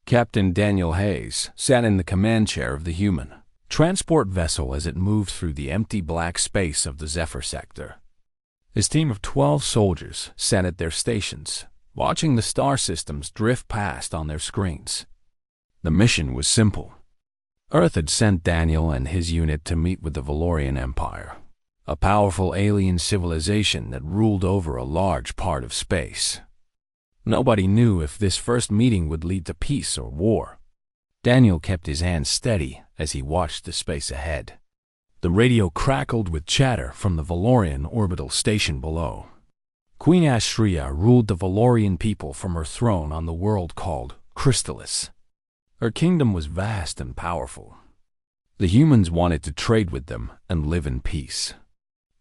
Captain Daniel Hayes sat in the command chair of the human transport vessel as it moved through the empty black space of the Zephyr sector. His team of 12 soldiers sat at their stations, watching the star systems drift past on their screens. The mission was simple. Earth had sent Daniel and his unit to meet with the Valorian Empire, a powerful alien civilization that ruled over a large part of space. Nobody knew if this first meeting would lead to peace or war. Daniel kept his hands steady as he watched the space ahead. The radio crackled with chatter from the Valorian orbital station below. Queen Ashria ruled the Valorian people from her throne on the world called Crystallis. Her kingdom was vast and powerful. The humans wanted to trade with them and live in peace.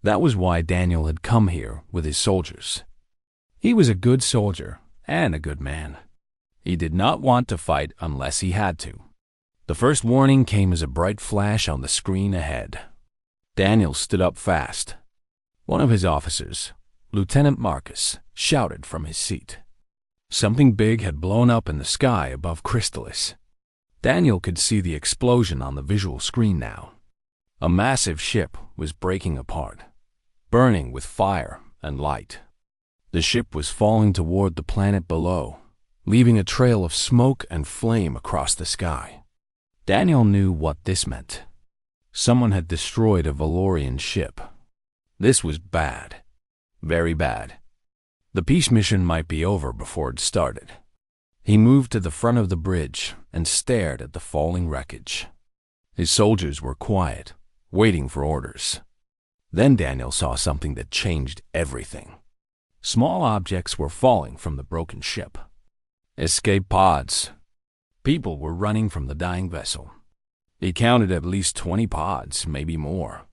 That was why Daniel had come here with his soldiers. He was a good soldier and a good man. He did not want to fight unless he had to. The first warning came as a bright flash on the screen ahead. Daniel stood up fast. One of his officers, Lieutenant Marcus, shouted from his seat. Something big had blown up in the sky above Crystallis. Daniel could see the explosion on the visual screen now. A massive ship was breaking apart, burning with fire and light. The ship was falling toward the planet below, leaving a trail of smoke and flame across the sky. Daniel knew what this meant. Someone had destroyed a Valorian ship. This was bad. Very bad. The peace mission might be over before it started. He moved to the front of the bridge and stared at the falling wreckage. His soldiers were quiet, waiting for orders. Then Daniel saw something that changed everything. Small objects were falling from the broken ship. Escape pods. People were running from the dying vessel. He counted at least 20 pods, maybe more.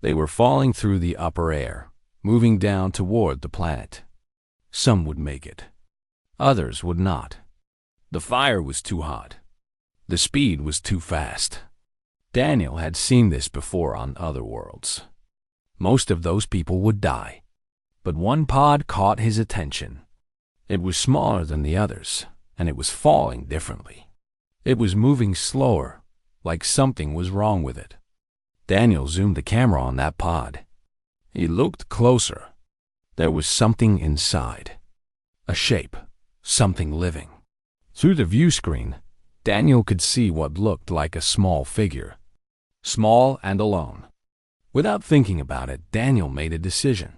They were falling through the upper air, moving down toward the planet. Some would make it. Others would not. The fire was too hot. The speed was too fast. Daniel had seen this before on other worlds. Most of those people would die. But one pod caught his attention. It was smaller than the others, and it was falling differently. It was moving slower, like something was wrong with it. Daniel zoomed the camera on that pod. He looked closer. There was something inside. A shape, something living. Through the view screen, Daniel could see what looked like a small figure. Small and alone. Without thinking about it, Daniel made a decision.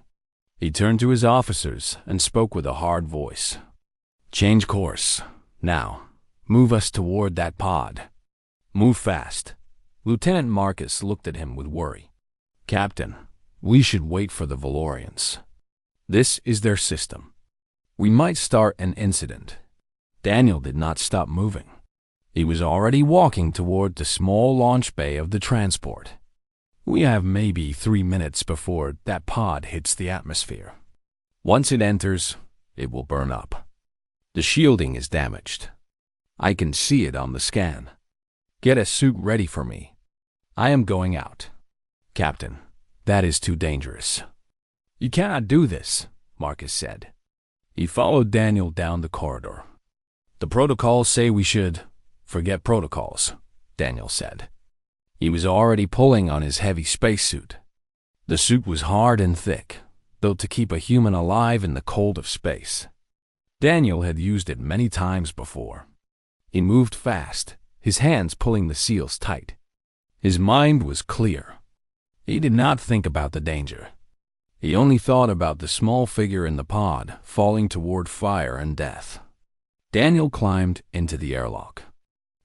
He turned to his officers and spoke with a hard voice. "Change course. Now, move us toward that pod. Move fast." Lieutenant Marcus looked at him with worry. "Captain, we should wait for the Valorians. This is their system. We might start an incident." Daniel did not stop moving. He was already walking toward the small launch bay of the transport. "We have maybe 3 minutes before that pod hits the atmosphere. Once it enters, it will burn up. The shielding is damaged. I can see it on the scan. Get a suit ready for me. I am going out." "Captain, that is too dangerous." "You cannot do this," Marcus said. He followed Daniel down the corridor. "The protocols say we should forget protocols," Daniel said. He was already pulling on his heavy spacesuit. The suit was hard and thick, built to keep a human alive in the cold of space. Daniel had used it many times before. He moved fast, his hands pulling the seals tight. His mind was clear. He did not think about the danger. He only thought about the small figure in the pod falling toward fire and death. Daniel climbed into the airlock.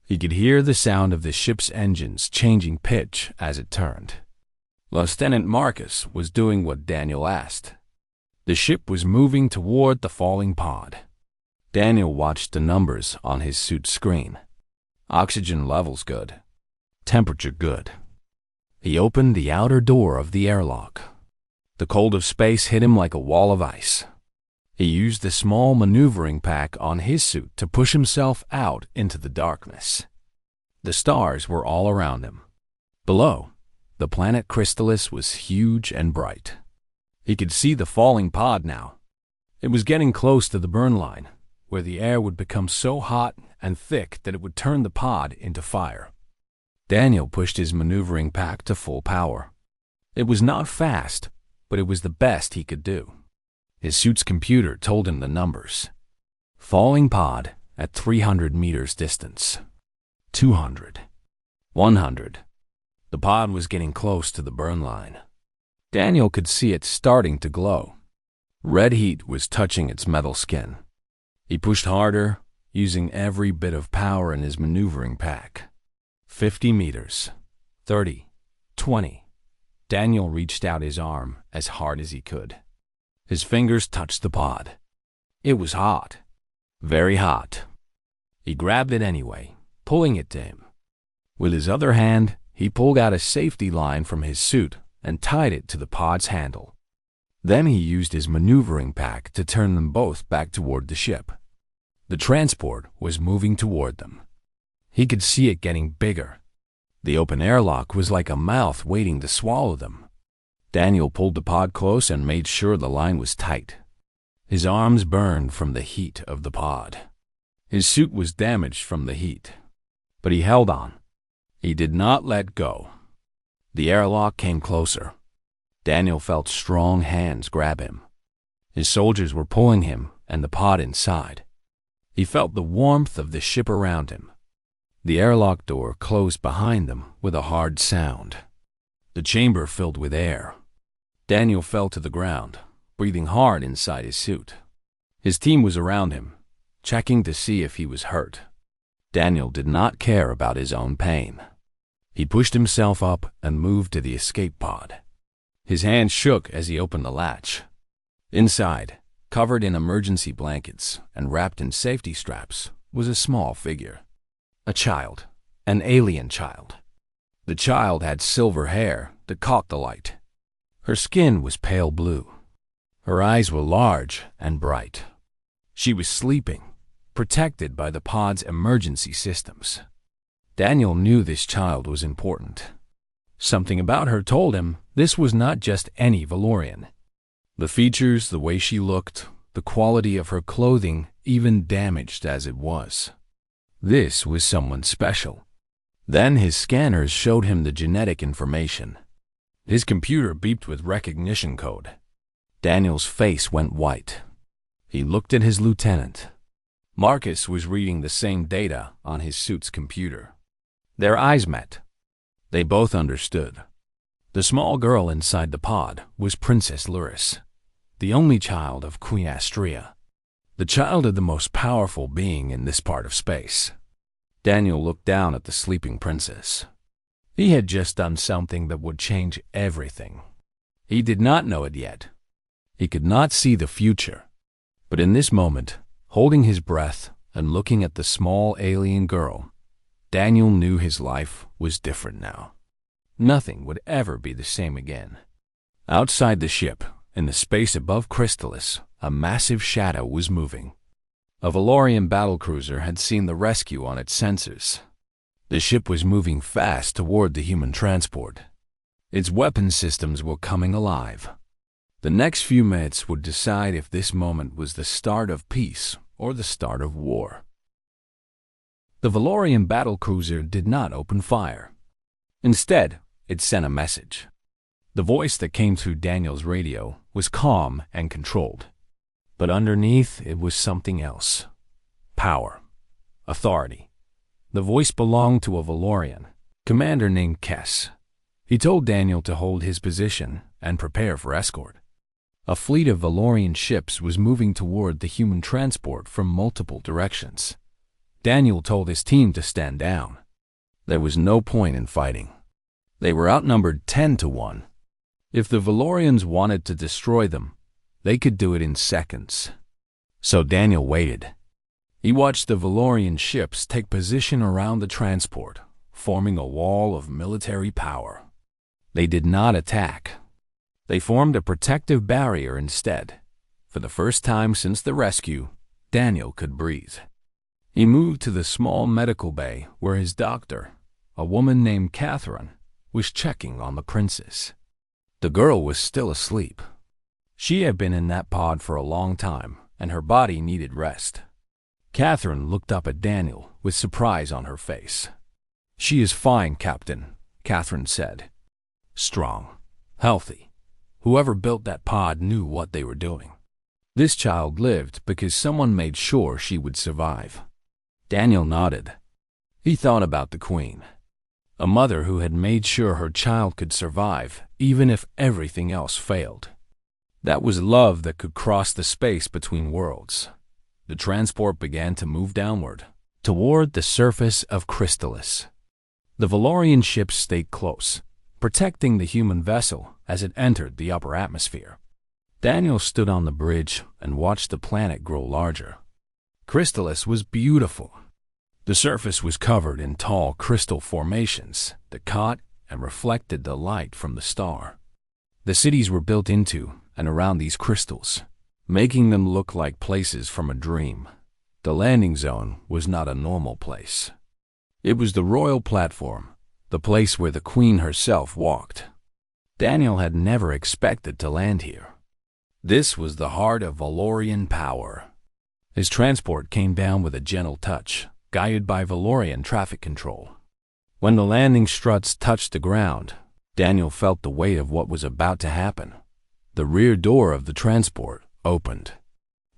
He could hear the sound of the ship's engines changing pitch as it turned. Lieutenant Marcus was doing what Daniel asked. The ship was moving toward the falling pod. Daniel watched the numbers on his suit screen. Oxygen levels good. Temperature good. He opened the outer door of the airlock. The cold of space hit him like a wall of ice. He used the small maneuvering pack on his suit to push himself out into the darkness. The stars were all around him. Below, the planet Crystallis was huge and bright. He could see the falling pod now. It was getting close to the burn line, where the air would become so hot and thick that it would turn the pod into fire. Daniel pushed his maneuvering pack to full power. It was not fast, but it was the best he could do. His suit's computer told him the numbers. Falling pod at 300 meters distance. 200. 100. The pod was getting close to the burn line. Daniel could see it starting to glow. Red heat was touching its metal skin. He pushed harder, using every bit of power in his maneuvering pack. 50 meters. 30. 20. Daniel reached out his arm as hard as he could. His fingers touched the pod. It was hot. Very hot. He grabbed it anyway, pulling it to him. With his other hand, he pulled out a safety line from his suit and tied it to the pod's handle. Then he used his maneuvering pack to turn them both back toward the ship. The transport was moving toward them. He could see it getting bigger. The open airlock was like a mouth waiting to swallow them. Daniel pulled the pod close and made sure the line was tight. His arms burned from the heat of the pod. His suit was damaged from the heat, but he held on. He did not let go. The airlock came closer. Daniel felt strong hands grab him. His soldiers were pulling him and the pod inside. He felt the warmth of the ship around him. The airlock door closed behind them with a hard sound. The chamber filled with air. Daniel fell to the ground, breathing hard inside his suit. His team was around him, checking to see if he was hurt. Daniel did not care about his own pain. He pushed himself up and moved to the escape pod. His hand shook as he opened the latch. Inside, covered in emergency blankets and wrapped in safety straps, was a small figure. A child, an alien child. The child had silver hair that caught the light. Her skin was pale blue. Her eyes were large and bright. She was sleeping, protected by the pod's emergency systems. Daniel knew this child was important. Something about her told him this was not just any Valorian. The features, the way she looked, the quality of her clothing, even damaged as it was. This was someone special. Then his scanners showed him the genetic information. His computer beeped with recognition code. Daniel's face went white. He looked at his lieutenant. Marcus was reading the same data on his suit's computer. Their eyes met. They both understood. The small girl inside the pod was Princess Luris, the only child of Queen Astrea, the child of the most powerful being in this part of space. Daniel looked down at the sleeping princess. He had just done something that would change everything. He did not know it yet. He could not see the future. But in this moment, holding his breath and looking at the small alien girl, Daniel knew his life was different now. Nothing would ever be the same again. Outside the ship, in the space above Crystallis, a massive shadow was moving. A Valorian battlecruiser had seen the rescue on its sensors. The ship was moving fast toward the human transport. Its weapon systems were coming alive. The next few minutes would decide if this moment was the start of peace or the start of war. The Valorian battlecruiser did not open fire. Instead, it sent a message. The voice that came through Daniel's radio was calm and controlled. But underneath, it was something else. Power. Authority. The voice belonged to a Valorian, commander named Kess. He told Daniel to hold his position and prepare for escort. A fleet of Valorian ships was moving toward the human transport from multiple directions. Daniel told his team to stand down. There was no point in fighting. They were outnumbered 10-1. If the Valorians wanted to destroy them, they could do it in seconds. So Daniel waited. He watched the Valorian ships take position around the transport, forming a wall of military power. They did not attack. They formed a protective barrier instead. For the first time since the rescue, Daniel could breathe. He moved to the small medical bay where his doctor, a woman named Catherine, was checking on the princess. The girl was still asleep. She had been in that pod for a long time, and her body needed rest. Catherine looked up at Daniel with surprise on her face. "She is fine, Captain," Catherine said. "Strong. Healthy. Whoever built that pod knew what they were doing. This child lived because someone made sure she would survive." Daniel nodded. He thought about the Queen. A mother who had made sure her child could survive, even if everything else failed. That was love that could cross the space between worlds. The transport began to move downward, toward the surface of Chrysalis. The Valorian ship stayed close, protecting the human vessel as it entered the upper atmosphere. Daniel stood on the bridge and watched the planet grow larger. Chrysalis was beautiful. The surface was covered in tall crystal formations that caught and reflected the light from the star. The cities were built into and around these crystals, making them look like places from a dream. The landing zone was not a normal place. It was the royal platform, the place where the Queen herself walked. Daniel had never expected to land here. This was the heart of Valorian power. His transport came down with a gentle touch, guided by Valorian traffic control. When the landing struts touched the ground, Daniel felt the weight of what was about to happen. The rear door of the transport opened.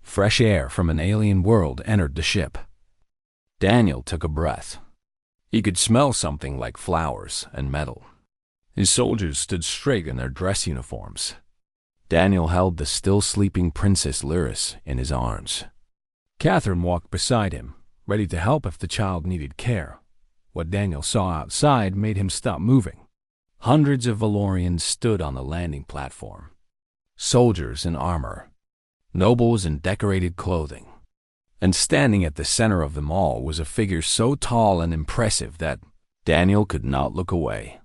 Fresh air from an alien world entered the ship. Daniel took a breath. He could smell something like flowers and metal. His soldiers stood straight in their dress uniforms. Daniel held the still sleeping Princess Lyris in his arms. Catherine walked beside him, ready to help if the child needed care. What Daniel saw outside made him stop moving. Hundreds of Valorians stood on the landing platform. Soldiers in armor, nobles in decorated clothing. And standing at the center of them all was a figure so tall and impressive that Daniel could not look away.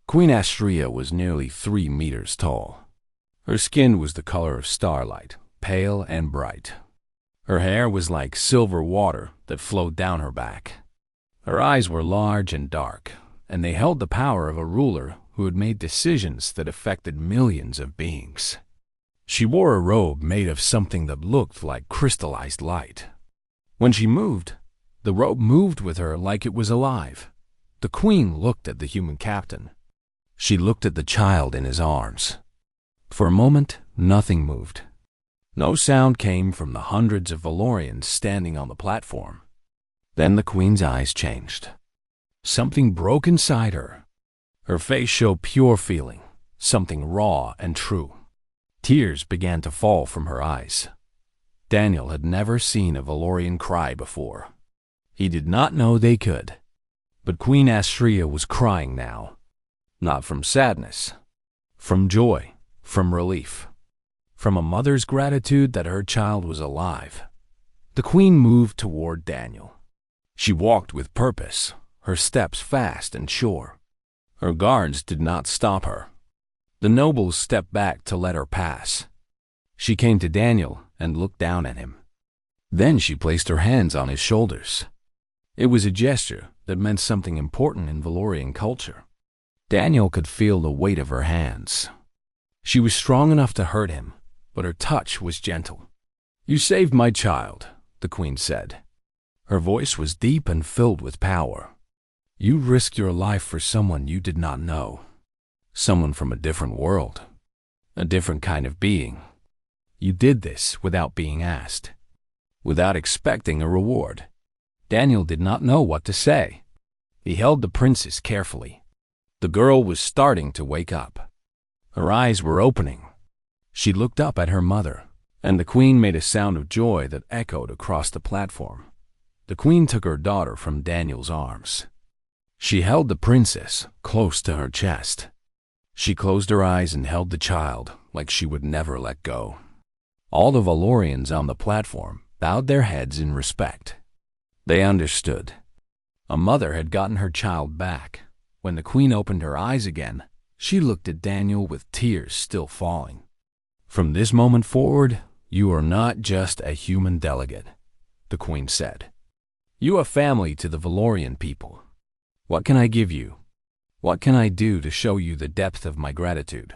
Queen Astrea was nearly 3 meters tall. Her skin was the color of starlight, pale and bright. Her hair was like silver water that flowed down her back. Her eyes were large and dark, and they held the power of a ruler who had made decisions that affected millions of beings. She wore a robe made of something that looked like crystallized light. When she moved, the robe moved with her like it was alive. The Queen looked at the human captain. She looked at the child in his arms. For a moment, nothing moved. No sound came from the hundreds of Valorians standing on the platform. Then the Queen's eyes changed. Something broke inside her. Her face showed pure feeling, something raw and true. Tears began to fall from her eyes. Daniel had never seen a Valorian cry before. He did not know they could. But Queen Astrea was crying now. Not from sadness, from joy, from relief, from a mother's gratitude that her child was alive. The Queen moved toward Daniel. She walked with purpose, her steps fast and sure. Her guards did not stop her. The nobles stepped back to let her pass. She came to Daniel and looked down at him. Then she placed her hands on his shoulders. It was a gesture that meant something important in Valorian culture. Daniel could feel the weight of her hands. She was strong enough to hurt him, but her touch was gentle. "You saved my child," the Queen said. Her voice was deep and filled with power. "You risked your life for someone you did not know. Someone from a different world, a different kind of being. You did this without being asked, without expecting a reward." Daniel did not know what to say. He held the princess carefully. The girl was starting to wake up. Her eyes were opening. She looked up at her mother, and the Queen made a sound of joy that echoed across the platform. The Queen took her daughter from Daniel's arms. She held the princess close to her chest. She closed her eyes and held the child like she would never let go. All the Valorians on the platform bowed their heads in respect. They understood. A mother had gotten her child back. When the Queen opened her eyes again, she looked at Daniel with tears still falling. "From this moment forward, you are not just a human delegate," the Queen said. "You are family to the Valorian people. What can I give you? What can I do to show you the depth of my gratitude?"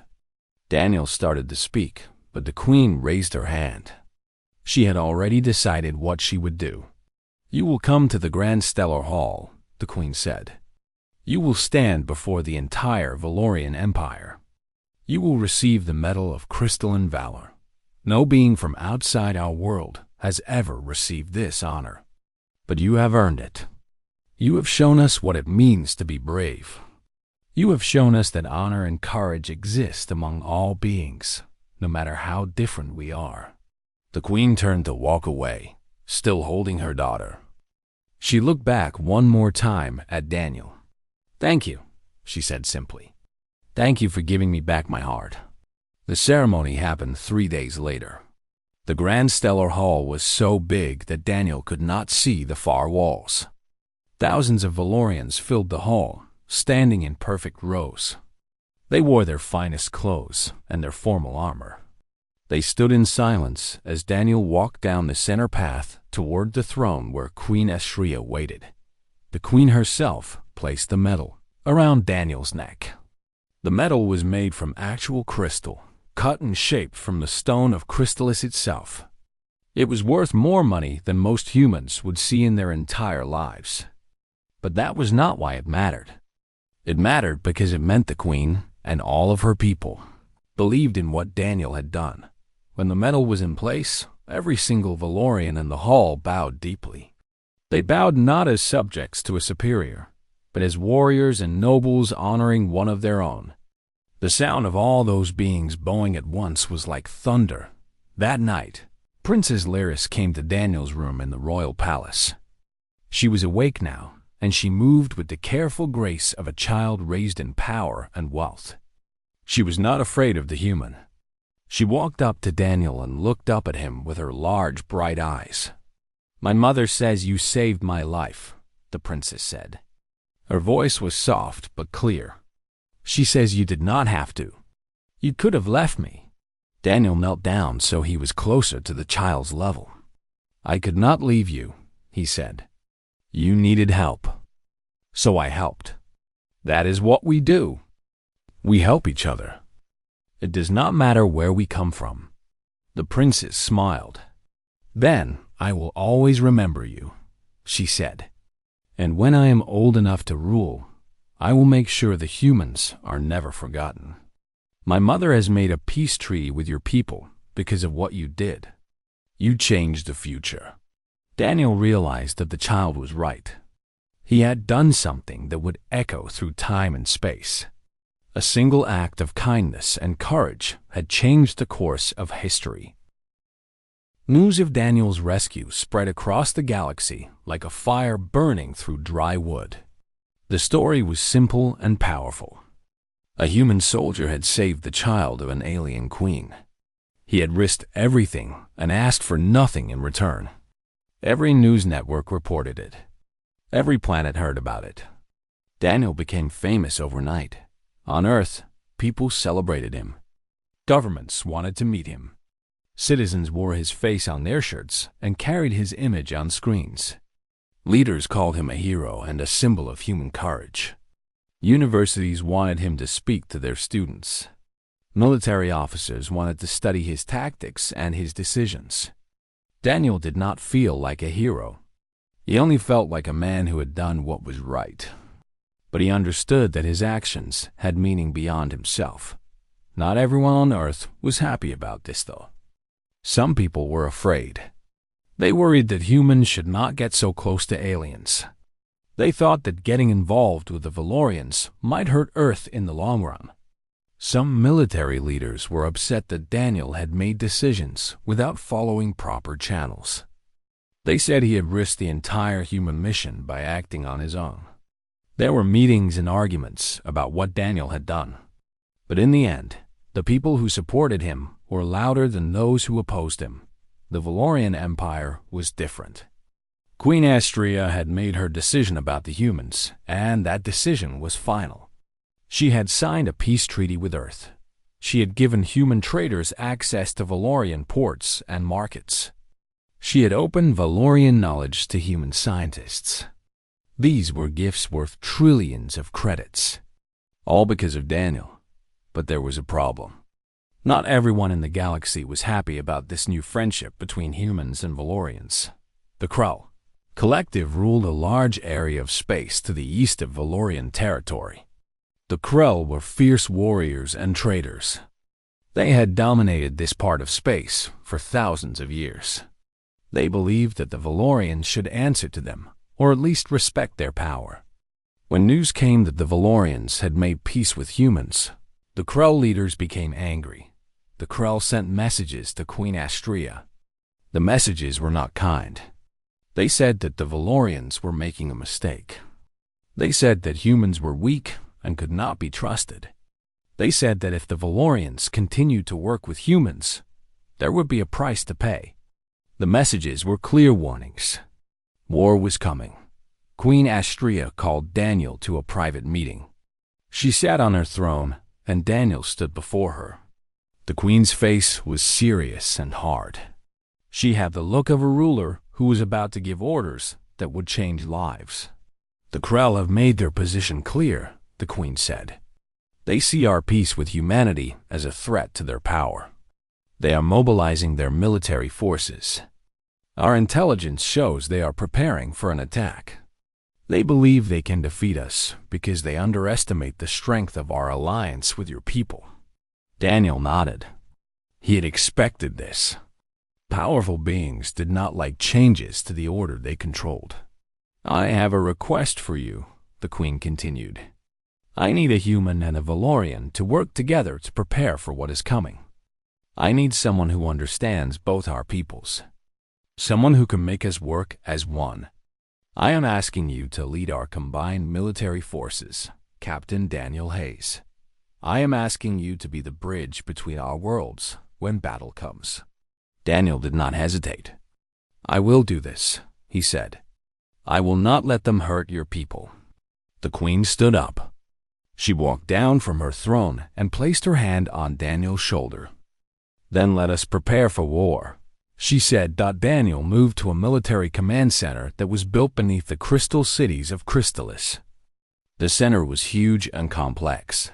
Daniel started to speak, but the Queen raised her hand. She had already decided what she would do. You will come to the Grand Stellar Hall, the Queen said. You will stand before the entire Valorian Empire. You will receive the Medal of Crystalline Valor. No being from outside our world has ever received this honor. But you have earned it. You have shown us what it means to be brave. You have shown us that honor and courage exist among all beings, no matter how different we are. The Queen turned to walk away, still holding her daughter. She looked back one more time at Daniel. "Thank you," she said simply. "Thank you for giving me back my heart." The ceremony happened 3 days later. The Grand Stellar Hall was so big that Daniel could not see the far walls. Thousands of Valorians filled the hall, standing in perfect rows. They wore their finest clothes and their formal armor. They stood in silence as Daniel walked down the center path toward the throne where Queen Ashria waited. The Queen herself placed the medal around Daniel's neck. The medal was made from actual crystal, cut and shaped from the stone of Crystallis itself. It was worth more money than most humans would see in their entire lives. But that was not why it mattered. It mattered because it meant the Queen and all of her people believed in what Daniel had done. When the medal was in place, every single Valorian in the hall bowed deeply. They bowed not as subjects to a superior, but as warriors and nobles honoring one of their own. The sound of all those beings bowing at once was like thunder. That night, Princess Lyris came to Daniel's room in the royal palace. She was awake now, and she moved with the careful grace of a child raised in power and wealth. She was not afraid of the human. She walked up to Daniel and looked up at him with her large, bright eyes. "My mother says you saved my life," the princess said. Her voice was soft but clear. "She says you did not have to. You could have left me." Daniel knelt down so he was closer to the child's level. "I could not leave you," he said. "You needed help. So I helped. That is what we do. We help each other. It does not matter where we come from." The princess smiled. "Then I will always remember you," she said. "And when I am old enough to rule, I will make sure the humans are never forgotten. My mother has made a peace treaty with your people because of what you did. You changed the future." Daniel realized that the child was right. He had done something that would echo through time and space. A single act of kindness and courage had changed the course of history. News of Daniel's rescue spread across the galaxy like a fire burning through dry wood. The story was simple and powerful. A human soldier had saved the child of an alien queen. He had risked everything and asked for nothing in return. Every news network reported it. Every planet heard about it. Daniel became famous overnight. On Earth, people celebrated him. Governments wanted to meet him. Citizens wore his face on their shirts and carried his image on screens. Leaders called him a hero and a symbol of human courage. Universities wanted him to speak to their students. Military officers wanted to study his tactics and his decisions. Daniel did not feel like a hero. He only felt like a man who had done what was right. But he understood that his actions had meaning beyond himself. Not everyone on Earth was happy about this, though. Some people were afraid. They worried that humans should not get so close to aliens. They thought that getting involved with the Valorians might hurt Earth in the long run. Some military leaders were upset that Daniel had made decisions without following proper channels. They said he had risked the entire human mission by acting on his own. There were meetings and arguments about what Daniel had done. But in the end, the people who supported him were louder than those who opposed him. The Valorian Empire was different. Queen Astria had made her decision about the humans, and that decision was final. She had signed a peace treaty with Earth. She had given human traders access to Valorian ports and markets. She had opened Valorian knowledge to human scientists. These were gifts worth trillions of credits. All because of Daniel. But there was a problem. Not everyone in the galaxy was happy about this new friendship between humans and Valorians. The Krell, Collective ruled a large area of space to the east of Valorian territory. The Krell were fierce warriors and traders. They had dominated this part of space for thousands of years. They believed that the Valorians should answer to them, or at least respect their power. When news came that the Valorians had made peace with humans, the Krell leaders became angry. The Krell sent messages to Queen Astrea. The messages were not kind. They said that the Valorians were making a mistake. They said that humans were weak and could not be trusted. They said that if the Valorians continued to work with humans, there would be a price to pay. The messages were clear warnings. War was coming. Queen Astrea called Daniel to a private meeting. She sat on her throne, and Daniel stood before her. The queen's face was serious and hard. She had the look of a ruler who was about to give orders that would change lives. "The Krell have made their position clear," the queen said. "They see our peace with humanity as a threat to their power. They are mobilizing their military forces. Our intelligence shows they are preparing for an attack. They believe they can defeat us because they underestimate the strength of our alliance with your people." Daniel nodded. He had expected this. Powerful beings did not like changes to the order they controlled. "I have a request for you," the queen continued. "I need a human and a Valorian to work together to prepare for what is coming. I need someone who understands both our peoples. Someone who can make us work as one. I am asking you to lead our combined military forces, Captain Daniel Hayes. I am asking you to be the bridge between our worlds when battle comes." Daniel did not hesitate. "I will do this," he said. "I will not let them hurt your people." The queen stood up. She walked down from her throne and placed her hand on Daniel's shoulder. "Then let us prepare for war," she said. Daniel moved to a military command center that was built beneath the crystal cities of Crystalis. The center was huge and complex.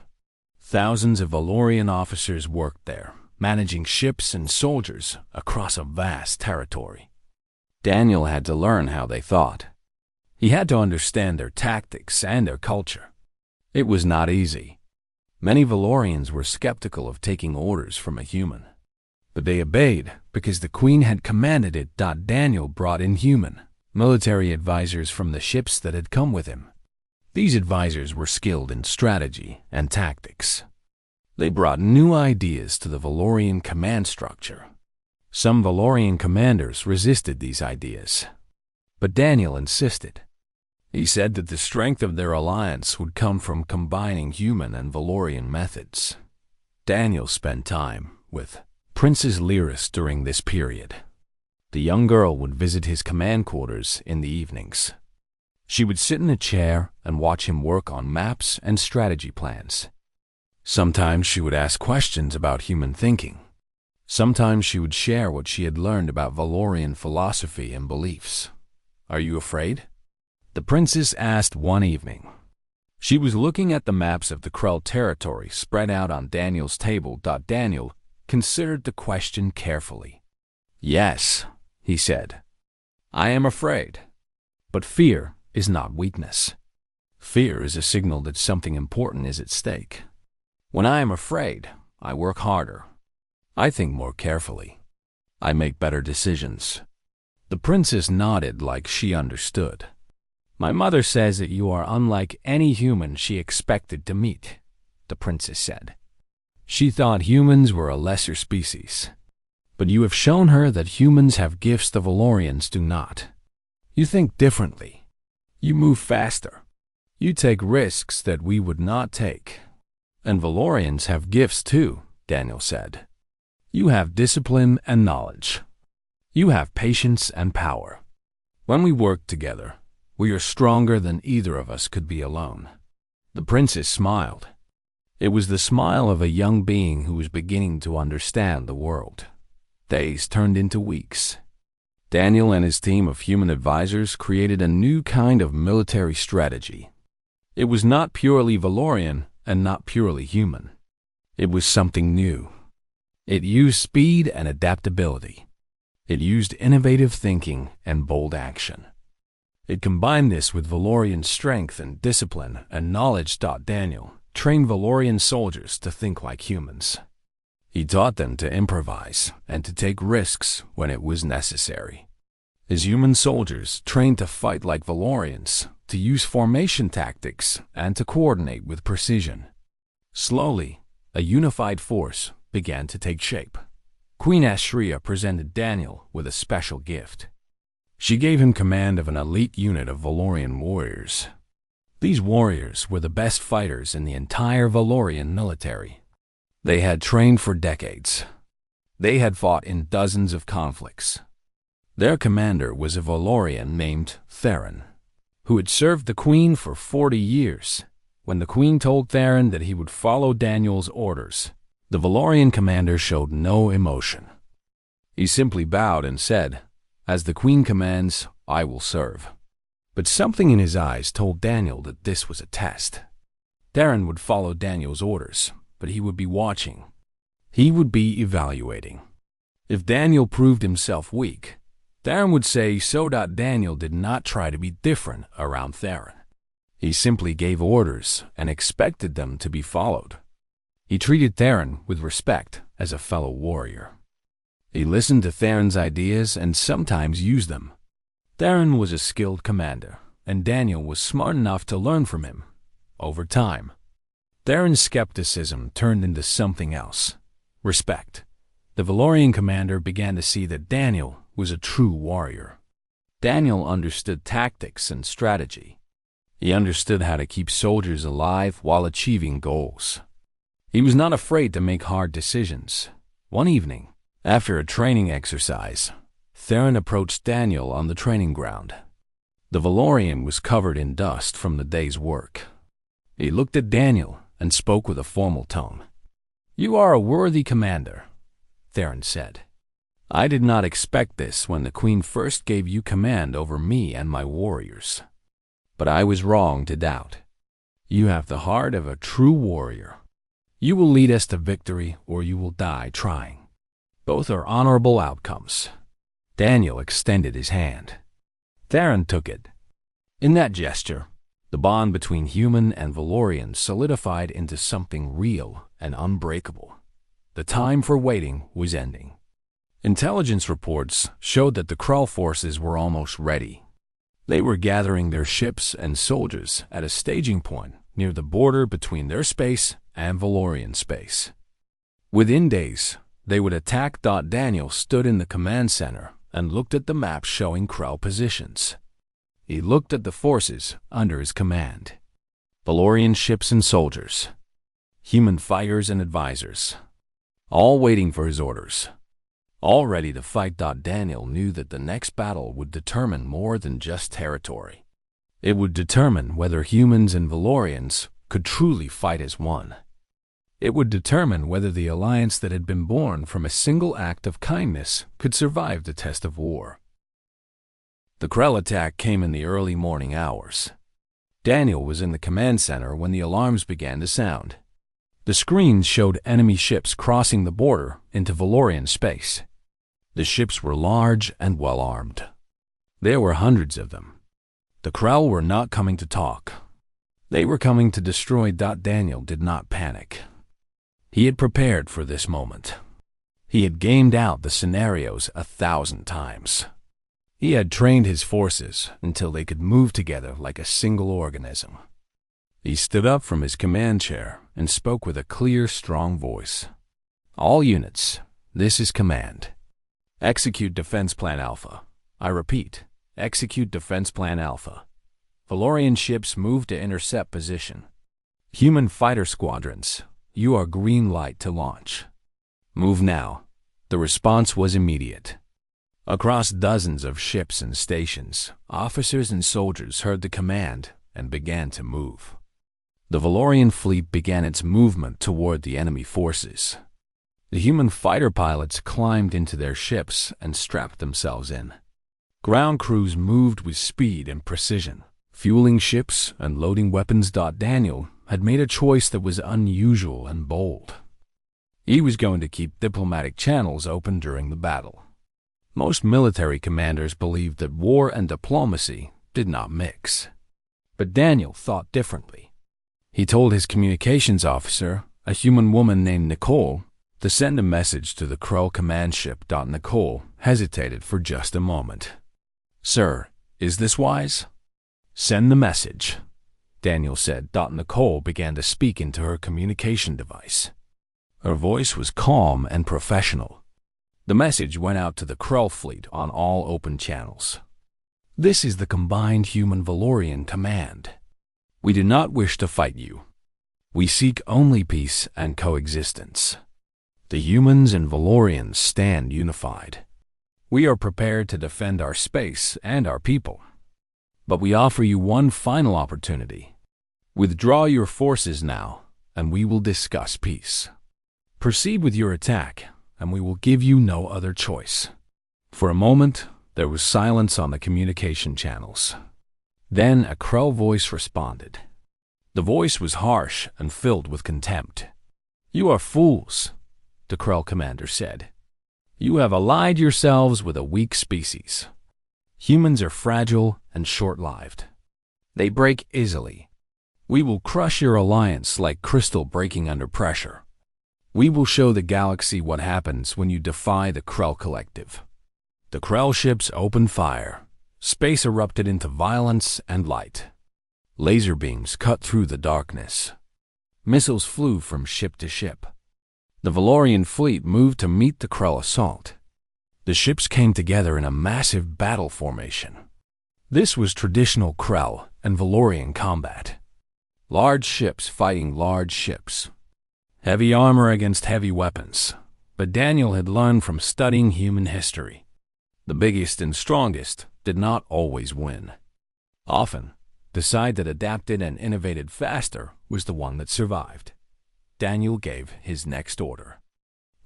Thousands of Valorian officers worked there, managing ships and soldiers across a vast territory. Daniel had to learn how they thought. He had to understand their tactics and their culture. It was not easy. Many Valorians were skeptical of taking orders from a human. But they obeyed because the queen had commanded it. Daniel brought in human, military advisors from the ships that had come with him. These advisors were skilled in strategy and tactics. They brought new ideas to the Valorian command structure. Some Valorian commanders resisted these ideas, but Daniel insisted. He said that the strength of their alliance would come from combining human and Valorian methods. Daniel spent time with Princess Lyris during this period. The young girl would visit his command quarters in the evenings. She would sit in a chair and watch him work on maps and strategy plans. Sometimes she would ask questions about human thinking. Sometimes she would share what she had learned about Valorian philosophy and beliefs. "Are you afraid?" the princess asked one evening. She was looking at the maps of the Krell territory spread out on Daniel's table. Daniel considered the question carefully. "Yes," he said. "I am afraid. But fear is not weakness. Fear is a signal that something important is at stake. When I am afraid, I work harder. I think more carefully. I make better decisions." The princess nodded like she understood. "My mother says that you are unlike any human she expected to meet," the princess said. "She thought humans were a lesser species. But you have shown her that humans have gifts the Valorians do not. You think differently. You move faster. You take risks that we would not take. And Valorians have gifts too," Daniel said. "You have discipline and knowledge. You have patience and power. When we work together, we are stronger than either of us could be alone." The princess smiled. It was the smile of a young being who was beginning to understand the world. Days turned into weeks. Daniel and his team of human advisors created a new kind of military strategy. It was not purely Valorian and not purely human. It was something new. It used speed and adaptability. It used innovative thinking and bold action. It combined this with Valorian strength and discipline and knowledge. Daniel trained Valorian soldiers to think like humans. He taught them to improvise and to take risks when it was necessary. His human soldiers trained to fight like Valorians, to use formation tactics, and to coordinate with precision. Slowly, a unified force began to take shape. Queen Ashria presented Daniel with a special gift. She gave him command of an elite unit of Valorian warriors. These warriors were the best fighters in the entire Valorian military. They had trained for decades. They had fought in dozens of conflicts. Their commander was a Valorian named Theron, who had served the Queen for 40 years. When the Queen told Theron that he would follow Daniel's orders, the Valorian commander showed no emotion. He simply bowed and said, "As the Queen commands, I will serve." But something in his eyes told Daniel that this was a test. Theron would follow Daniel's orders, but he would be watching. He would be evaluating. If Daniel proved himself weak, Theron would say so. Daniel did not try to be different around Theron. He simply gave orders and expected them to be followed. He treated Theron with respect as a fellow warrior. He listened to Theron's ideas and sometimes used them. Theron was a skilled commander, and Daniel was smart enough to learn from him. Over time, Theron's skepticism turned into something else: respect. The Valorian commander began to see that Daniel was a true warrior. Daniel understood tactics and strategy. He understood how to keep soldiers alive while achieving goals. He was not afraid to make hard decisions. One evening, after a training exercise, Theron approached Daniel on the training ground. The Valorian was covered in dust from the day's work. He looked at Daniel and spoke with a formal tone. "You are a worthy commander," Theron said. "I did not expect this when the Queen first gave you command over me and my warriors. But I was wrong to doubt. You have the heart of a true warrior. You will lead us to victory, or you will die trying. Both are honorable outcomes." Daniel extended his hand. Theron took it. In that gesture, the bond between human and Valorian solidified into something real and unbreakable. The time for waiting was ending. Intelligence reports showed that the Krull forces were almost ready. They were gathering their ships and soldiers at a staging point near the border between their space and Valorian space. Within days, they would attack. Daniel stood in the command center and looked at the map showing Krull positions. He looked at the forces under his command: Valorian ships and soldiers, human fighters and advisors, all waiting for his orders, all ready to fight. Daniel knew that the next battle would determine more than just territory. It would determine whether humans and Valorians could truly fight as one. It would determine whether the alliance that had been born from a single act of kindness could survive the test of war. The Krull attack came in the early morning hours. Daniel was in the command center when the alarms began to sound. The screens showed enemy ships crossing the border into Valorian space. The ships were large and well-armed. There were hundreds of them. The Krull were not coming to talk. They were coming to destroy. Daniel did not panic. He had prepared for this moment. He had gamed out the scenarios 1,000 times. He had trained his forces until they could move together like a single organism. He stood up from his command chair and spoke with a clear, strong voice. "All units, this is command. Execute Defense Plan Alpha. I repeat, execute Defense Plan Alpha. Valorian ships move to intercept position. Human fighter squadrons, you are green light to launch. Move now." The response was immediate. Across dozens of ships and stations, officers and soldiers heard the command and began to move. The Valorian fleet began its movement toward the enemy forces. The human fighter pilots climbed into their ships and strapped themselves in. Ground crews moved with speed and precision, fueling ships and loading weapons. Daniel had made a choice that was unusual and bold. He was going to keep diplomatic channels open during the battle. Most military commanders believed that war and diplomacy did not mix. But Daniel thought differently. He told his communications officer, a human woman named Nicole, to send a message to the Krell command ship. Nicole hesitated for just a moment. "Sir, is this wise?" "Send the message," Daniel said. Nicole began to speak into her communication device. Her voice was calm and professional. The message went out to the Krell fleet on all open channels. "This is the combined human-Valorian command. We do not wish to fight you. We seek only peace and coexistence. The humans and Valorians stand unified. We are prepared to defend our space and our people. But we offer you one final opportunity. Withdraw your forces now, and we will discuss peace. Proceed with your attack, and we will give you no other choice." For a moment, there was silence on the communication channels. Then a Krell voice responded. The voice was harsh and filled with contempt. "You are fools," the Krell commander said. "You have allied yourselves with a weak species. Humans are fragile and short-lived. They break easily. We will crush your alliance like crystal breaking under pressure. We will show the galaxy what happens when you defy the Krell Collective." The Krell ships opened fire. Space erupted into violence and light. Laser beams cut through the darkness. Missiles flew from ship to ship. The Valorian fleet moved to meet the Krell assault. The ships came together in a massive battle formation. This was traditional Krell and Valorian combat. Large ships fighting large ships. Heavy armor against heavy weapons. But Daniel had learned from studying human history. The biggest and strongest did not always win. Often, the side that adapted and innovated faster was the one that survived. Daniel gave his next order.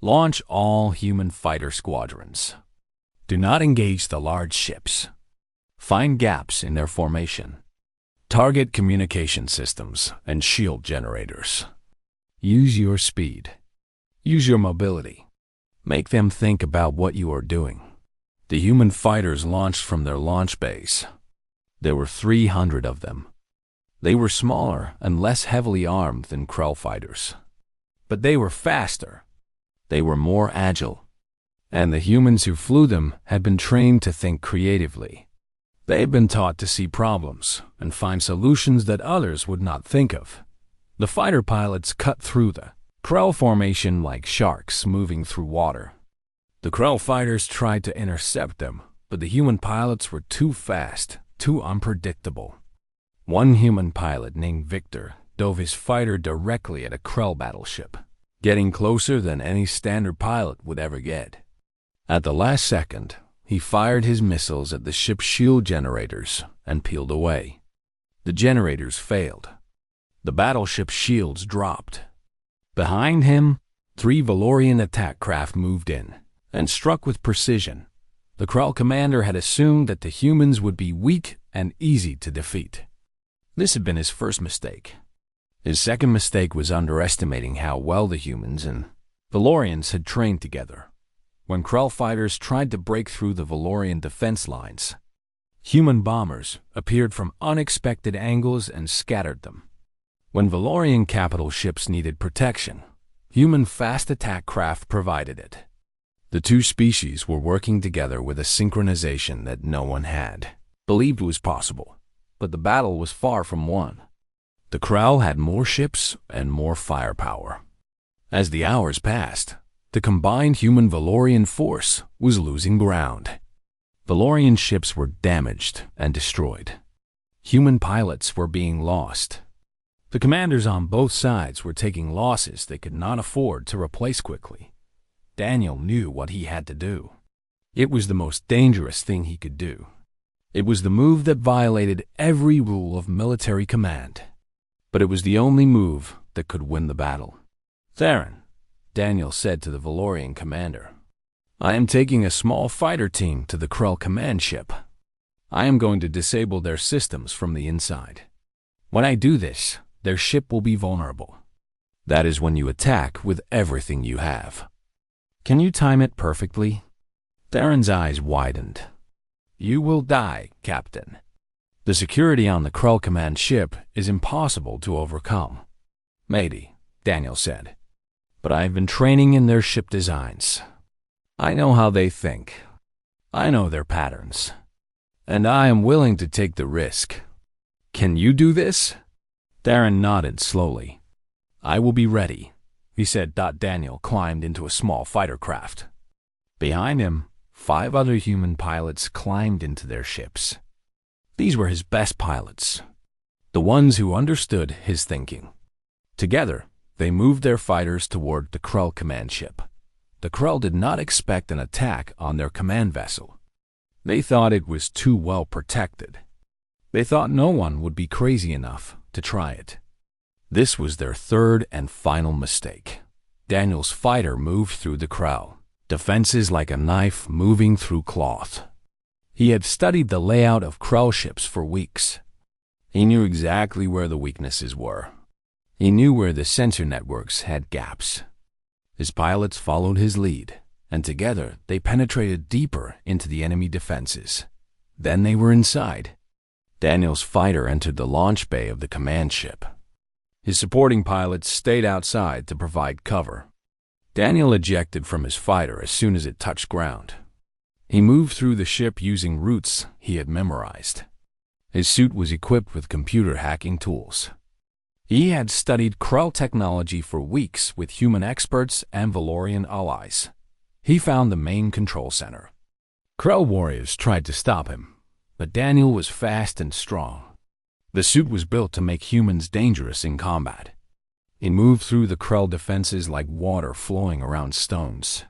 Launch all human fighter squadrons. Do not engage the large ships. Find gaps in their formation. Target communication systems and shield generators. Use your speed. Use your mobility. Make them think about what you are doing. The human fighters launched from their launch base. There were 300 of them. They were smaller and less heavily armed than Krell fighters. But they were faster. They were more agile. And the humans who flew them had been trained to think creatively. They had been taught to see problems and find solutions that others would not think of. The fighter pilots cut through the Krell formation like sharks moving through water. The Krell fighters tried to intercept them, but the human pilots were too fast, too unpredictable. One human pilot named Victor dove his fighter directly at a Krell battleship, getting closer than any standard pilot would ever get. At the last second, he fired his missiles at the ship's shield generators and peeled away. The generators failed. The battleship's shields dropped. Behind him, 3 Valorian attack craft moved in and struck with precision. The Krell commander had assumed that the humans would be weak and easy to defeat. This had been his first mistake. His second mistake was underestimating how well the humans and Valorians had trained together. When Krell fighters tried to break through the Valorian defense lines, human bombers appeared from unexpected angles and scattered them. When Valorian capital ships needed protection, human fast attack craft provided it. The two species were working together with a synchronization that no one had believed was possible, but the battle was far from won. The Krell had more ships and more firepower. As the hours passed, the combined human-Valorian force was losing ground. Valorian ships were damaged and destroyed. Human pilots were being lost. The commanders on both sides were taking losses they could not afford to replace quickly. Daniel knew what he had to do. It was the most dangerous thing he could do. It was the move that violated every rule of military command. But it was the only move that could win the battle. "Theron," Daniel said to the Valorian commander, "I am taking a small fighter team to the Krell command ship. I am going to disable their systems from the inside. When I do this, their ship will be vulnerable. That is when you attack with everything you have. Can you time it perfectly?" Theron's eyes widened. "You will die, Captain." The security on the Krull command ship is impossible to overcome. Maybe, Daniel said. But I've been training in their ship designs. I know how they think. I know their patterns. And I am willing to take the risk. Can you do this? Theron nodded slowly. I will be ready, he said. Daniel climbed into a small fighter craft. Behind him, 5 other human pilots climbed into their ships. These were his best pilots, the ones who understood his thinking. Together, they moved their fighters toward the Krull command ship. The Krull did not expect an attack on their command vessel. They thought it was too well protected. They thought no one would be crazy enough to try it. This was their third and final mistake. Daniel's fighter moved through the Krull, defenses like a knife moving through cloth. He had studied the layout of Krull ships for weeks. He knew exactly where the weaknesses were. He knew where the sensor networks had gaps. His pilots followed his lead, and together they penetrated deeper into the enemy defenses. Then they were inside. Daniel's fighter entered the launch bay of the command ship. His supporting pilots stayed outside to provide cover. Daniel ejected from his fighter as soon as it touched ground. He moved through the ship using routes he had memorized. His suit was equipped with computer hacking tools. He had studied Krull technology for weeks with human experts and Valorian allies. He found the main control center. Krull warriors tried to stop him, but Daniel was fast and strong. The suit was built to make humans dangerous in combat. He moved through the Krull defenses like water flowing around stones.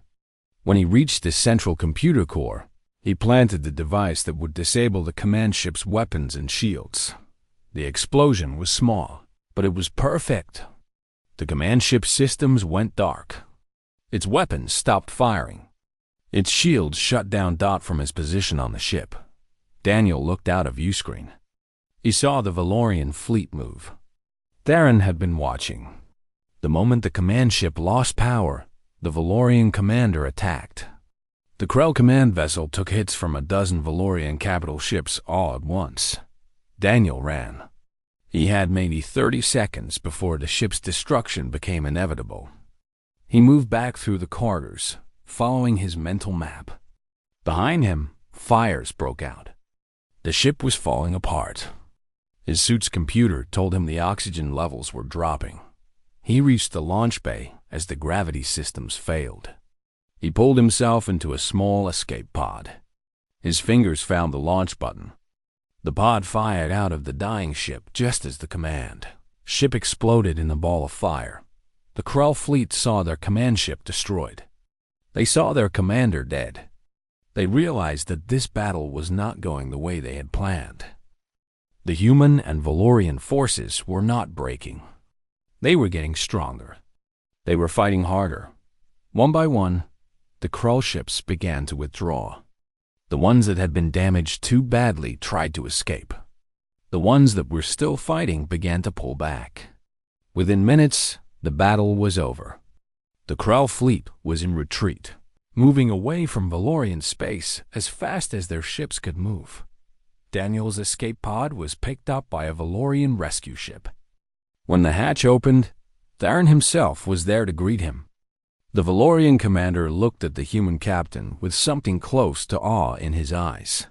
When he reached the central computer core, he planted the device that would disable the command ship's weapons and shields. The explosion was small, but it was perfect. The command ship's systems went dark. Its weapons stopped firing. Its shields shut down from his position on the ship. Daniel looked out a viewscreen. He saw the Valorian fleet move. Theron had been watching. The moment the command ship lost power, the Valorian commander attacked. The Krull command vessel took hits from a dozen Valorian capital ships all at once. Daniel ran. He had maybe 30 seconds before the ship's destruction became inevitable. He moved back through the corridors, following his mental map. Behind him, fires broke out. The ship was falling apart. His suit's computer told him the oxygen levels were dropping. He reached the launch bay as the gravity systems failed. He pulled himself into a small escape pod. His fingers found the launch button. The pod fired out of the dying ship just as the command ship exploded in a ball of fire. The Krull fleet saw their command ship destroyed. They saw their commander dead. They realized that this battle was not going the way they had planned. The human and Valorian forces were not breaking. They were getting stronger. They were fighting harder. One by one, the Krull ships began to withdraw. The ones that had been damaged too badly tried to escape. The ones that were still fighting began to pull back. Within minutes, the battle was over. The Krull fleet was in retreat, moving away from Valorian space as fast as their ships could move. Daniel's escape pod was picked up by a Valorian rescue ship. When the hatch opened, Theron himself was there to greet him. The Valorian commander looked at the human captain with something close to awe in his eyes.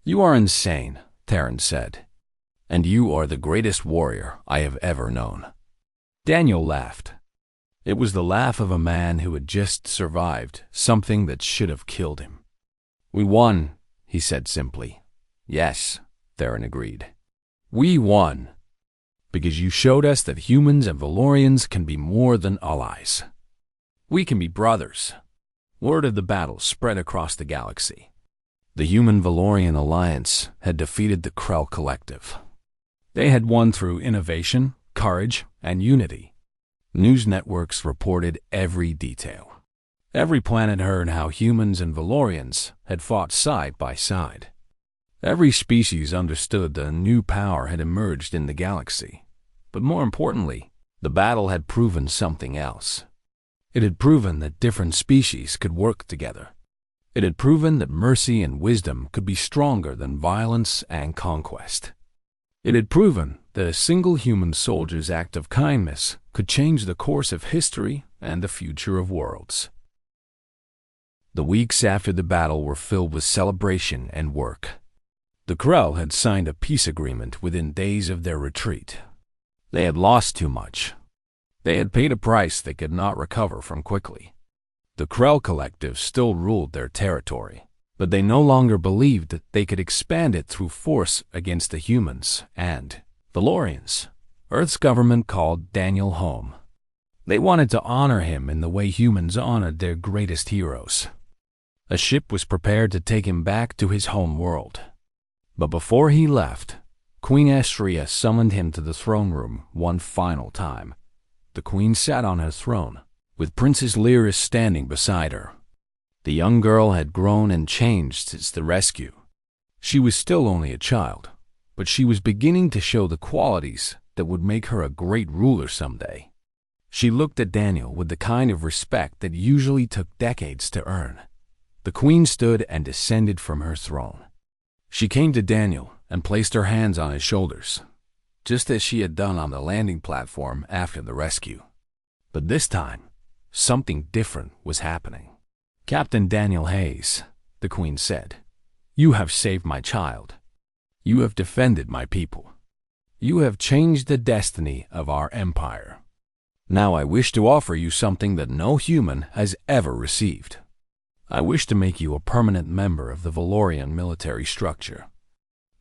"You are insane," Theron said, "and you are the greatest warrior I have ever known." Daniel laughed. It was the laugh of a man who had just survived something that should have killed him. "We won," he said simply. "Yes," Theron agreed. "We won. Because you showed us that humans and Valorians can be more than allies. We can be brothers." Word of the battle spread across the galaxy. The Human-Valorian Alliance had defeated the Krull Collective. They had won through innovation, courage, and unity. News networks reported every detail. Every planet heard how humans and Valorians had fought side by side. Every species understood that a new power had emerged in the galaxy. But more importantly, the battle had proven something else. It had proven that different species could work together. It had proven that mercy and wisdom could be stronger than violence and conquest. It had proven that a single human soldier's act of kindness could change the course of history and the future of worlds. The weeks after the battle were filled with celebration and work. The Krell had signed a peace agreement within days of their retreat. They had lost too much. They had paid a price they could not recover from quickly. The Krell Collective still ruled their territory, but they no longer believed that they could expand it through force against the humans and Valorians. Earth's government called Daniel home. They wanted to honor him in the way humans honored their greatest heroes. A ship was prepared to take him back to his home world. But before he left, Queen Astrea summoned him to the throne room one final time. The queen sat on her throne, with Princess Lyris standing beside her. The young girl had grown and changed since the rescue. She was still only a child, but she was beginning to show the qualities that would make her a great ruler someday. She looked at Daniel with the kind of respect that usually took decades to earn. The queen stood and descended from her throne. She came to Daniel and placed her hands on his shoulders, just as she had done on the landing platform after the rescue. But this time, something different was happening. "Captain Daniel Hayes," the queen said, "you have saved my child. You have defended my people. You have changed the destiny of our empire. Now I wish to offer you something that no human has ever received. I wish to make you a permanent member of the Valorian military structure.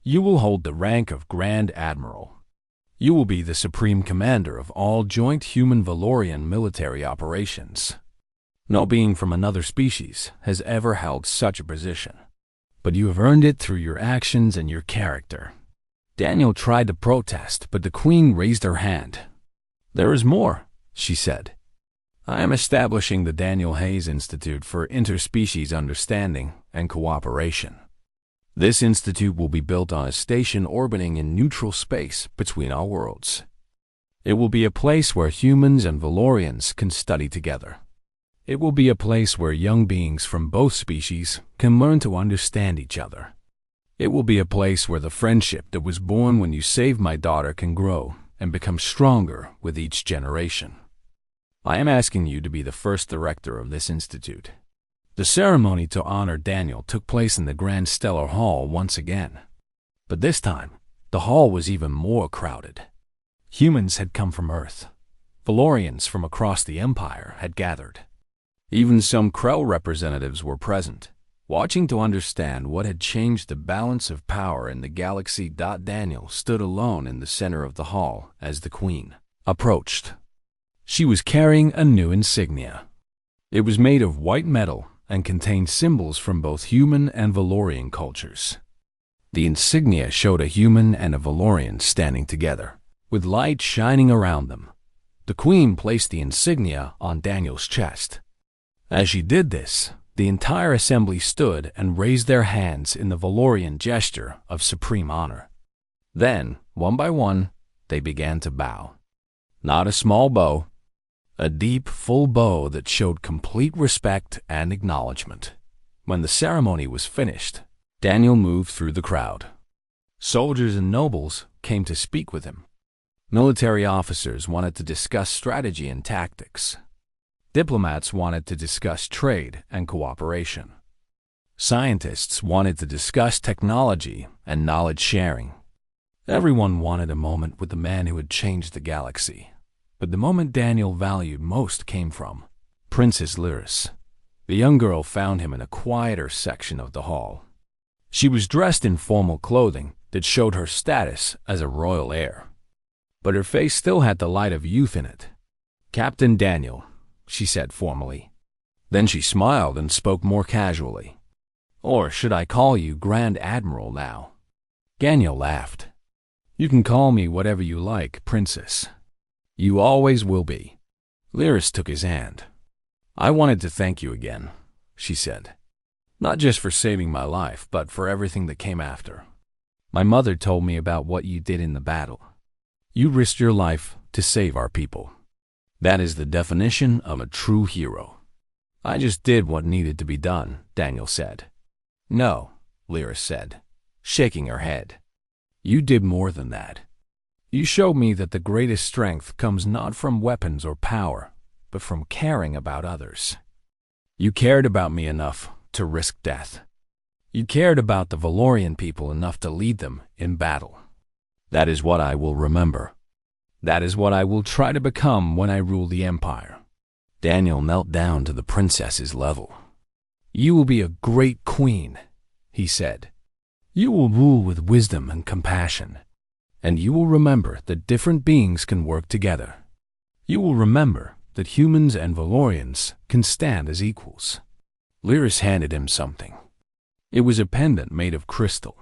You will hold the rank of Grand Admiral. You will be the supreme commander of all joint human-Valorian military operations. No being from another species has ever held such a position, but you have earned it through your actions and your character." Daniel tried to protest, but the queen raised her hand. "There is more," she said. "I am establishing the Daniel Hayes Institute for Interspecies Understanding and Cooperation. This institute will be built on a station orbiting in neutral space between our worlds. It will be a place where humans and Valorians can study together. It will be a place where young beings from both species can learn to understand each other. It will be a place where the friendship that was born when you saved my daughter can grow and become stronger with each generation. I am asking you to be the first director of this institute." The ceremony to honor Daniel took place in the Grand Stellar Hall once again. But this time, the hall was even more crowded. Humans had come from Earth. Valorians from across the Empire had gathered. Even some Krell representatives were present, watching to understand what had changed the balance of power in the galaxy. Daniel stood alone in the center of the hall as the queen approached. She was carrying a new insignia. It was made of white metal and contained symbols from both human and Valorian cultures. The insignia showed a human and a Valorian standing together, with light shining around them. The queen placed the insignia on Daniel's chest. As she did this, the entire assembly stood and raised their hands in the Valorian gesture of supreme honor. Then, one by one, they began to bow. Not a small bow, a deep, full bow that showed complete respect and acknowledgement. When the ceremony was finished, Daniel moved through the crowd. Soldiers and nobles came to speak with him. Military officers wanted to discuss strategy and tactics. Diplomats wanted to discuss trade and cooperation. Scientists wanted to discuss technology and knowledge sharing. Everyone wanted a moment with the man who had changed the galaxy. But the moment Daniel valued most came from Princess Lyris. The young girl found him in a quieter section of the hall. She was dressed in formal clothing that showed her status as a royal heir. But her face still had the light of youth in it. "Captain Daniel," she said formally. Then she smiled and spoke more casually. "Or should I call you Grand Admiral now?" Daniel laughed. "You can call me whatever you like, Princess. You always will be." Lyris took his hand. "I wanted to thank you again," she said. "Not just for saving my life, but for everything that came after. My mother told me about what you did in the battle. You risked your life to save our people. That is the definition of a true hero." "I just did what needed to be done," Daniel said. "No," Lyris said, shaking her head. You did more than that. You showed me that the greatest strength comes not from weapons or power, but from caring about others. You cared about me enough to risk death. You cared about the Valorian people enough to lead them in battle. That is what I will remember. That is what I will try to become when I rule the Empire. Daniel knelt down to the princess's level. You will be a great queen, he said. You will rule with wisdom and compassion, and you will remember that different beings can work together. You will remember that humans and Valorians can stand as equals. Lyris handed him something. It was a pendant made of crystal,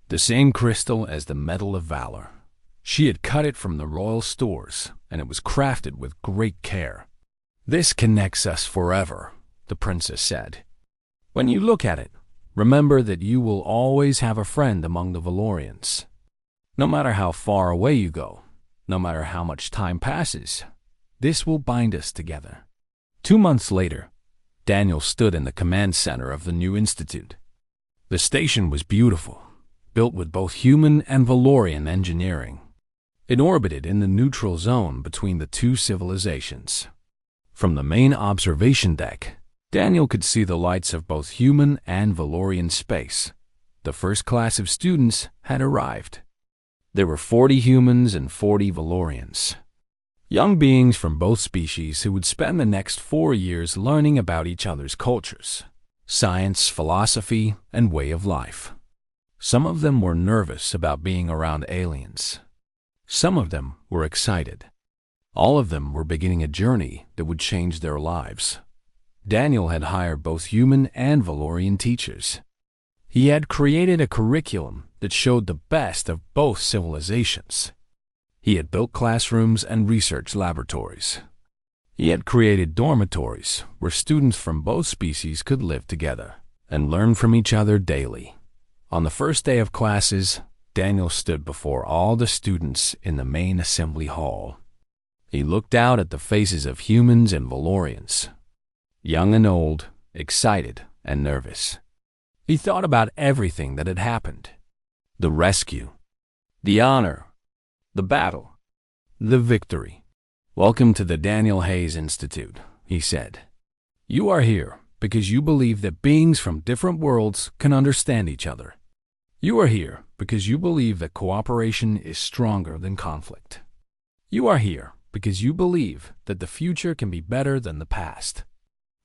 the same crystal as the Medal of Valor. She had cut it from the royal stores, and it was crafted with great care. This connects us forever, the princess said. When you look at it, remember that you will always have a friend among the Valorians. No matter how far away you go, no matter how much time passes, this will bind us together. 2 months later, Daniel stood in the command center of the new institute. The station was beautiful, built with both human and Valorian engineering. It orbited in the neutral zone between the two civilizations. From the main observation deck, Daniel could see the lights of both human and Valorian space. The first class of students had arrived. There were 40 humans and 40 Valorians. Young beings from both species who would spend the next 4 years learning about each other's cultures, science, philosophy, and way of life. Some of them were nervous about being around aliens. Some of them were excited. All of them were beginning a journey that would change their lives. Daniel had hired both human and Valorian teachers. He had created a curriculum that showed the best of both civilizations. He had built classrooms and research laboratories. He had created dormitories where students from both species could live together and learn from each other daily. On the first day of classes, Daniel stood before all the students in the main assembly hall. He looked out at the faces of humans and Valorians, young and old, excited and nervous. He thought about everything that had happened: the rescue, the honor, the battle, the victory. Welcome to the Daniel Hayes Institute, he said. You are here because you believe that beings from different worlds can understand each other. You are here because you believe that cooperation is stronger than conflict. You are here because you believe that the future can be better than the past.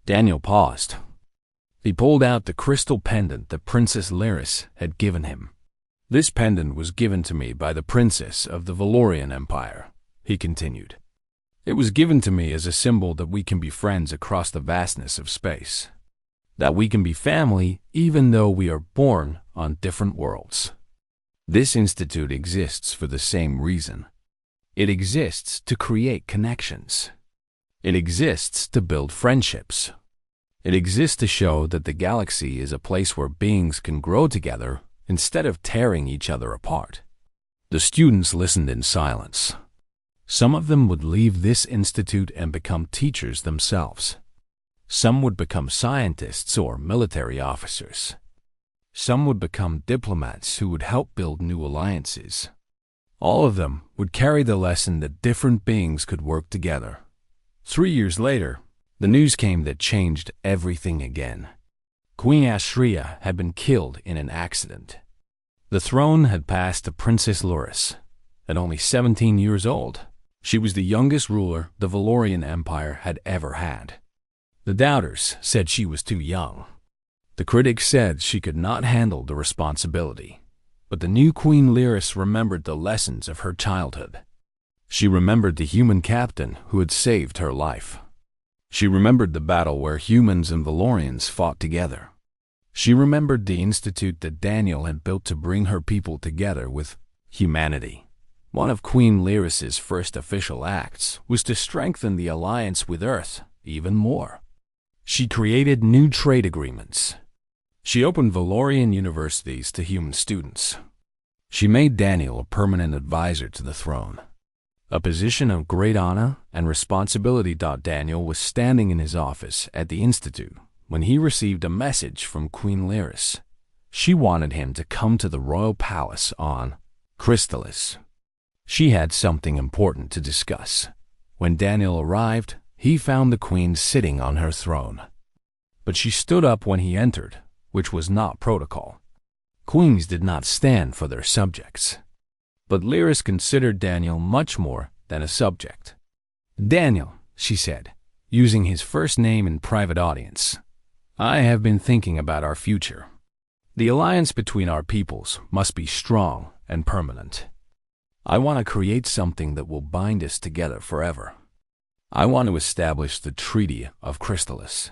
Daniel paused. He pulled out the crystal pendant that Princess Lyris had given him. This pendant was given to me by the princess of the Valorian Empire, he continued. It was given to me as a symbol that we can be friends across the vastness of space, that we can be family even though we are born on different worlds. This institute exists for the same reason. It exists to create connections. It exists to build friendships. It exists to show that the galaxy is a place where beings can grow together instead of tearing each other apart. The students listened in silence. Some of them would leave this institute and become teachers themselves. Some would become scientists or military officers. Some would become diplomats who would help build new alliances. All of them would carry the lesson that different beings could work together. 3 years later, the news came that changed everything again. Queen Ashria had been killed in an accident. The throne had passed to Princess Lyris. At only 17 years old, she was the youngest ruler the Valorian Empire had ever had. The doubters said she was too young. The critics said she could not handle the responsibility. But the new Queen Lyris remembered the lessons of her childhood. She remembered the human captain who had saved her life. She remembered the battle where humans and Valorians fought together. She remembered the institute that Daniel had built to bring her people together with humanity. One of Queen Lyris's first official acts was to strengthen the alliance with Earth even more. She created new trade agreements. She opened Valorian universities to human students. She made Daniel a permanent advisor to the throne, a position of great honor and responsibility. Daniel was standing in his office at the institute when he received a message from Queen Lyris. She wanted him to come to the royal palace on Chrysalis. She had something important to discuss. When Daniel arrived, he found the queen sitting on her throne. But she stood up when he entered, which was not protocol. Queens did not stand for their subjects. But Lyris considered Daniel much more than a subject. "Daniel," she said, using his first name in private audience, "I have been thinking about our future. The alliance between our peoples must be strong and permanent. I want to create something that will bind us together forever. I want to establish the Treaty of Chrysalis.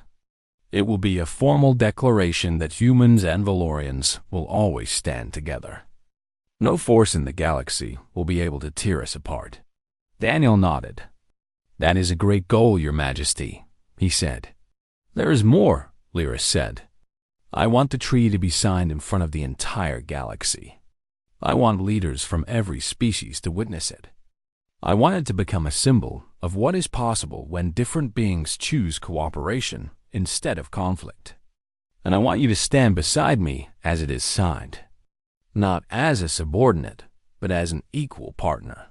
It will be a formal declaration that humans and Valorians will always stand together. No force in the galaxy will be able to tear us apart." Daniel nodded. "That is a great goal, Your Majesty," he said. "There is more," Lyris said. "I want the treaty to be signed in front of the entire galaxy. I want leaders from every species to witness it. I want it to become a symbol of what is possible when different beings choose cooperation instead of conflict. And I want you to stand beside me as it is signed, not as a subordinate, but as an equal partner.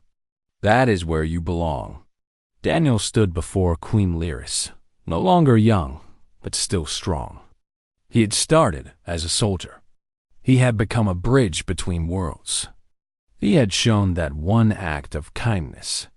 That is where you belong." Daniel stood before Queen Lyris, no longer young, but still strong. He had started as a soldier. He had become a bridge between worlds. He had shown that one act of kindness